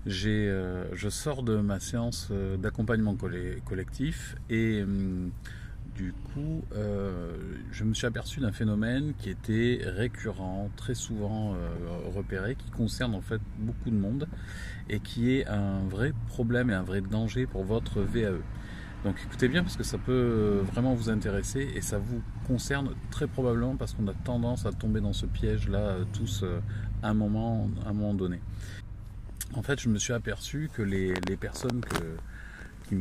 Je sors de ma séance d'accompagnement collectif et du coup, je me suis aperçu d'un phénomène qui était récurrent, très souvent repéré, qui concerne en fait beaucoup de monde et qui est un vrai problème et un vrai danger pour votre VAE. Donc écoutez bien parce que ça peut vraiment vous intéresser et ça vous concerne très probablement parce qu'on a tendance à tomber dans ce piège-là tous à un moment donné. En fait, je me suis aperçu que les personnes qui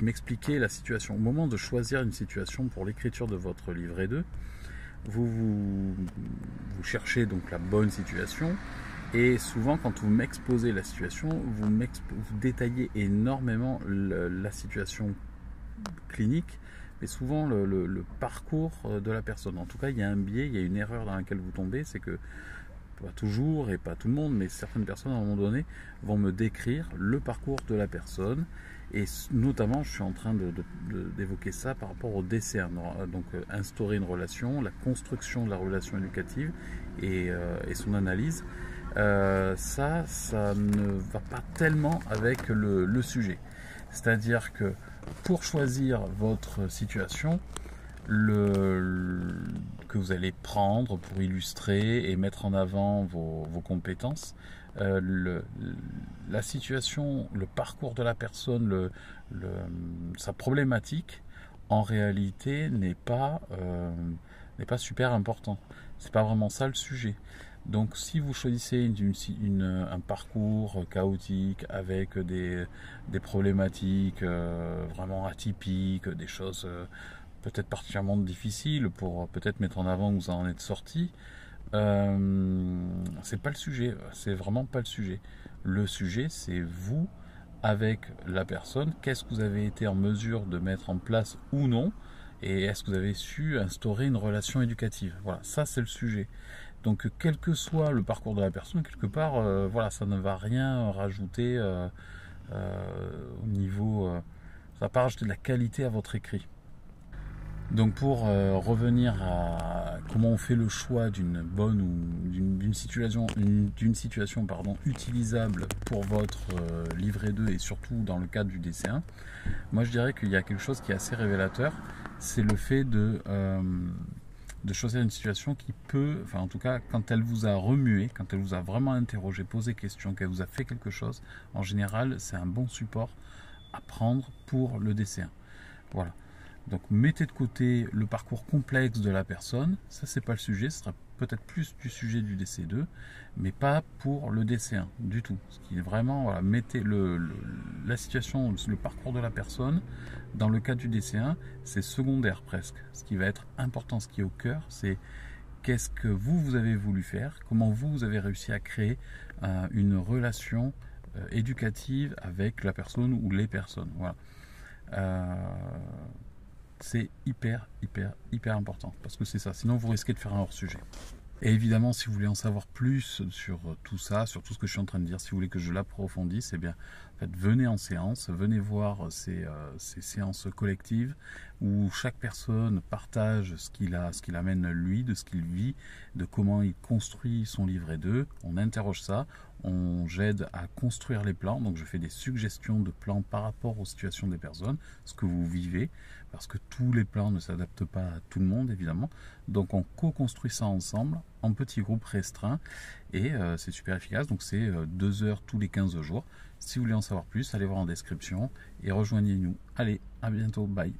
m'expliquaient la situation, au moment de choisir une situation pour l'écriture de votre livret 2, vous cherchez donc la bonne situation. Et souvent, quand vous m'exposez la situation, vous détaillez énormément la situation clinique, mais souvent le parcours de la personne. En tout cas, il y a un biais, il y a une erreur dans laquelle vous tombez, c'est que pas toujours et pas tout le monde, mais certaines personnes à un moment donné vont me décrire le parcours de la personne. Et notamment, je suis en train d'évoquer ça par rapport au DCA, donc instaurer une relation, la construction de la relation éducative et son analyse. Ça ne va pas tellement avec le sujet. C'est-à-dire que pour choisir votre situation, que vous allez prendre pour illustrer et mettre en avant vos compétences, la situation, le parcours de la personne, sa problématique, en réalité n'est pas super important. C'est pas vraiment ça le sujet. Donc si vous choisissez un parcours chaotique avec des problématiques vraiment atypiques, des choses peut-être particulièrement difficiles pour peut-être mettre en avant que vous en êtes sorti, c'est pas le sujet, c'est vraiment pas le sujet. Le sujet, c'est vous avec la personne, qu'est-ce que vous avez été en mesure de mettre en place ou non, et est-ce que vous avez su instaurer une relation éducative. Voilà, ça c'est le sujet. Donc quel que soit le parcours de la personne, quelque part, voilà, ça ne va rien rajouter au niveau... ça va pas rajouter de la qualité à votre écrit. Donc pour revenir à comment on fait le choix d'une bonne ou d'une situation utilisable pour votre livret 2 et surtout dans le cadre du DC1, moi je dirais qu'il y a quelque chose qui est assez révélateur, c'est le fait de choisir une situation qui peut, enfin en tout cas quand elle vous a remué, quand elle vous a vraiment interrogé, posé question, qu'elle vous a fait quelque chose, en général c'est un bon support à prendre pour le DC1. Voilà. Donc mettez de côté le parcours complexe de la personne, ça c'est pas le sujet, ce sera peut-être plus du sujet du DC2, mais pas pour le DC1 du tout. Ce qui est vraiment, voilà, mettez la situation, le parcours de la personne, dans le cas du DC1, c'est secondaire presque. Ce qui va être important, ce qui est au cœur, c'est qu'est-ce que vous avez voulu faire, comment vous avez réussi à créer une relation éducative avec la personne ou les personnes. Voilà. C'est hyper important parce que c'est ça, sinon vous risquez de faire un hors-sujet. Et évidemment, si vous voulez en savoir plus sur tout ça, sur tout ce que je suis en train de dire, si vous voulez que je l'approfondisse, eh bien, en fait, venez en séance, venez voir ces séances collectives où chaque personne partage ce qu'il amène lui, de ce qu'il vit, de comment il construit son livret 2. On interroge ça, j'aide à construire les plans, donc je fais des suggestions de plans par rapport aux situations des personnes, ce que vous vivez, parce que tous les plans ne s'adaptent pas à tout le monde évidemment, donc on co-construit ça ensemble en petits groupes restreints et c'est super efficace, donc c'est 2 heures tous les 15 jours. Si vous voulez en savoir plus, allez voir en description et rejoignez-nous. Allez, à bientôt, bye.